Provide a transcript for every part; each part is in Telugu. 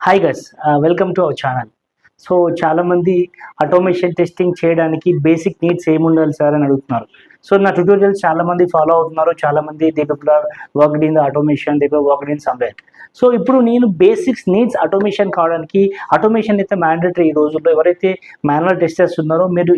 Hi guys, welcome to our channel. So చాలామంది ఆటోమేషన్ టెస్టింగ్ చేయడానికి బేసిక్ నీడ్స్ ఏముండాలి సార్ అని అడుగుతున్నారు. సో నా ట్యూటోరియల్స్ చాలామంది ఫాలో అవుతున్నారు. చాలామంది they people are worked in the automation, they people worked in somewhere. So ఇప్పుడు నేను బేసిక్స్ నీడ్స్ ఆటోమేషన్ కావడానికి ఆటోమేషన్ అయితే మ్యాండేటరీ. ఈ రోజుల్లో ఎవరైతే మాన్యువల్ టెస్టర్స్ ఉన్నారో మీరు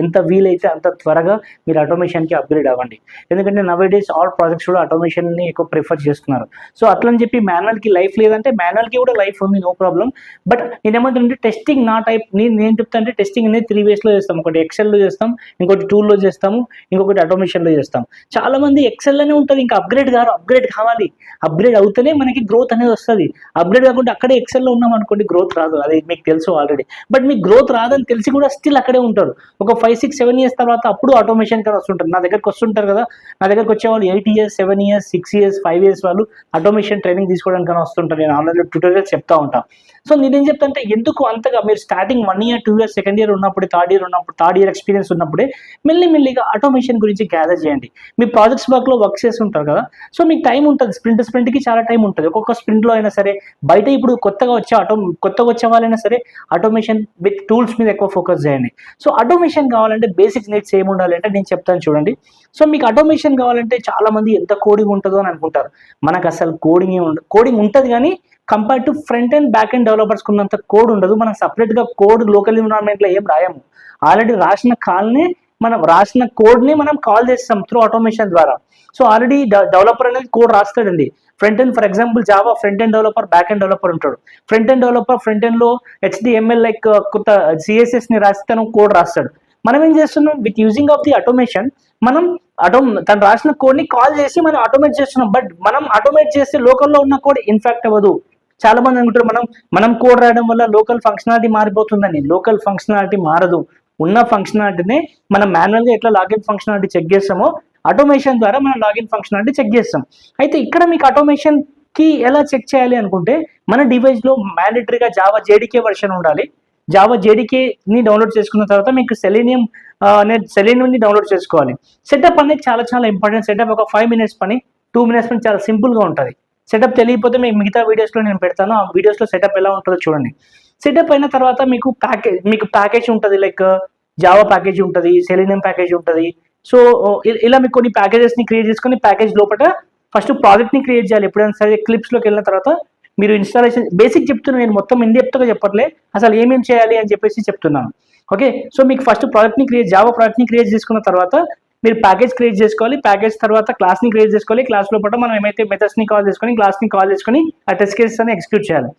ఎంత వీలైతే అంత త్వరగా మీరు ఆటోమేషన్కి అప్గ్రేడ్ అవ్వండి. ఎందుకంటే నవే డేస్ ఆల్ ప్రాజెక్ట్స్ కూడా ఆటోమేషన్ని ఎక్కువ ప్రిఫర్ చేస్తున్నారు. సో అట్లని చెప్పి మాన్యువల్కి లైఫ్ లేదంటే మాన్యువల్కి కూడా లైఫ్ ఉంది, నో ప్రాబ్లం. బట్ నేనేమంటే టెస్టింగ్ నా టైప్ నేను చెప్తా అంటే టెస్టింగ్ అనేది 3 waysలో చేస్తాం. ఒకటి ఎక్సెల్లో చేస్తాం, ఇంకోటి టూల్లో చేస్తాము, ఇంకొకటి ఆటోమేషన్లో చేస్తాం. చాలా మంది ఎక్సెల్లోనే ఉంటుంది, ఇంకా అప్గ్రేడ్ కావాలి. అప్గ్రేడ్ అవుతూనే మనకి గ్రోత్ అనేది వస్తుంది. అప్గ్రేడ్ కాకుండా అక్కడే ఎక్సెల్లో ఉన్నాం అనుకోండి, గ్రోత్ రాదు. అది మీకు తెలుసు ఆల్రెడీ. బట్ మీకు గ్రోత్ రాదని తెలిసి కూడా స్టిల్ అక్కడే ఉంటారు. ఒక 5, 6, 7 years తర్వాత అప్పుడు ఆటోమేషన్ కానీ వస్తుంటారు. నా దగ్గరకు వస్తుంటారు కదా, నా దగ్గరకు వచ్చే వాళ్ళు 8 years, 7 years, 6 years, 5 years వాళ్ళు ఆటోమేషన్ ట్రైనింగ్ తీసుకోవడానికి వస్తుంటారు. నేను ఆన్లైన్లో ట్యూటోరియల్స్ చెప్తా ఉంటాను. సో నేనేం చెప్తా అంటే ఎందుకు అంతగా మీరు starting 1 year, 2 years, second year ఉన్నప్పుడు, థర్డ్ ఇయర్ ఎక్స్పీరియన్స్ ఉన్నప్పుడే మెల్లిగా ఆటోమేషన్ గురించి గ్యాదర్ చేయండి. మీ ప్రాజెక్ట్స్ వర్క్లో వర్క్ చేసి ఉంటారు కదా, సో మీకు టైం ఉంటుంది. స్ప్రింట్కి చాలా టైం ఉంటుంది. ఒక్కొక్క స్ప్రింట్లో అయినా సరే, బయట ఇప్పుడు కొత్తగా వచ్చే వాళ్ళైనా సరే ఆటోమేషన్ విత్ టూల్స్ మీద ఎక్కువ ఫోకస్ చేయండి. సో ఆటోమేషన్ కావాలంటే బేసిక్ నీడ్స్ ఏమి ఉండాలి అంటే నేను చెప్తాను చూడండి. సో మీకు ఆటోమేషన్ కావాలంటే చాలా మంది ఎంత కోడింగ్ ఉంటుందో అని అనుకుంటారు. మనకు అసలు కోడింగ్ ఉంటుంది కానీ compare to front and back and డెవలపర్స్కి ఉన్నంత కోడ్ ఉండదు. మనం సపరేట్గా కోడ్ లోకల్ ఎన్విరాన్మెంట్లో ఏం రాయము. ఆల్రెడీ రాసిన కోడ్ని మనం కాల్ చేస్తాం త్రూ ఆటోమేషన్ ద్వారా. సో ఆల్రెడీ డెవలపర్ అనేది కోడ్ రాస్తాడండి. Front end for example Java front end developer, back end developer ఉంటాడు. ఫ్రంట్ ఎండ్ డెవలపర్ ఫ్రంట్ ఎండ్లో HTML లైక్ కొత్త CSSని రాసి తను కోడ్ రాస్తాడు. మనం ఏం చేస్తున్నాం with using of the automation, మనం తను రాసిన కోడ్ని కాల్ చేసి మనం ఆటోమేట్ చేస్తున్నాం. బట్ మనం ఆటోమేట్ చేస్తే లోకల్లో ఉన్న కోడ్ ఇన్ఫాక్ట్ అవ్వదు. చాలా మంది అనుకుంటారు మనం కోడ్ రాయడం వల్ల లోకల్ ఫంక్షనాలిటీ మారిపోతుందని. లోకల్ ఫంక్షనాలిటీ మారదు. ఉన్న ఫంక్షనాలిటీనే మనం మాన్యువల్గా ఎట్లా లాగిన్ ఫంక్షనాలిటీ చెక్ చేస్తామో ఆటోమేషన్ ద్వారా మనం లాగిన్ ఫంక్షనాలిటీ చెక్ చేస్తాం. అయితే ఇక్కడ మీకు ఆటోమేషన్కి ఎలా చెక్ చేయాలి అనుకుంటే మన డివైస్లో మ్యాండేటరీగా జావా JDK వెర్షన్ ఉండాలి. జావా JDKని డౌన్లోడ్ చేసుకున్న తర్వాత మీకు సెలీనియంని డౌన్లోడ్ చేసుకోవాలి. సెటప్ అనేది చాలా ఇంపార్టెంట్. సెటప్ ఒక 5 minutes పని, 2 minutes పని, చాలా సింపుల్గా ఉంటుంది. సెటప్ తెలియకపోతే మీకు మిగతా వీడియోస్లో నేను పెడతాను. ఆ వీడియోస్లో సెటప్ ఎలా ఉంటుందో చూడండి. సెటప్ అయిన తర్వాత మీకు ప్యాకేజ్ ఉంటుంది. లైక్ జావా ప్యాకేజ్ ఉంటుంది, సెలీనియం ప్యాకేజ్ ఉంటుంది. సో ఇలా మీకు కొన్ని ప్యాకేజెస్ని క్రియేట్ చేసుకొని ప్యాకేజ్ లోపల ఫస్ట్ ప్రాజెక్ట్ని క్రియేట్ చేయాలి. ఎప్పుడైనా సరే క్లిప్స్లోకి వెళ్ళిన తర్వాత మీరు ఇన్స్టాలేషన్ బేసిక్ చెప్తున్నాను, నేను మొత్తం ఇన్డెప్త్గా చెప్పట్లే, అసలు ఏమేమి చేయాలి అని చెప్పేసి చెప్తున్నాను. ఓకే, సో మీకు ఫస్ట్ జావా ప్రాజెక్ట్ని క్రియేట్ చేసుకున్న తర్వాత మీరు ప్యాకేజ్ క్రియేట్ చేసుకోవాలి. ప్యాకేజ్ తర్వాత క్లాస్ని క్రియేట్ చేసుకోవాలి. క్లాస్ లోపల మనం ఏమైతే మెథడ్స్ని కాల్ చేసుకొని క్లాస్ని కాల్ చేసుకొని ఆ టెస్ట్ కేసెస్ అని ఎగ్జిక్యూట్ చేయాలి.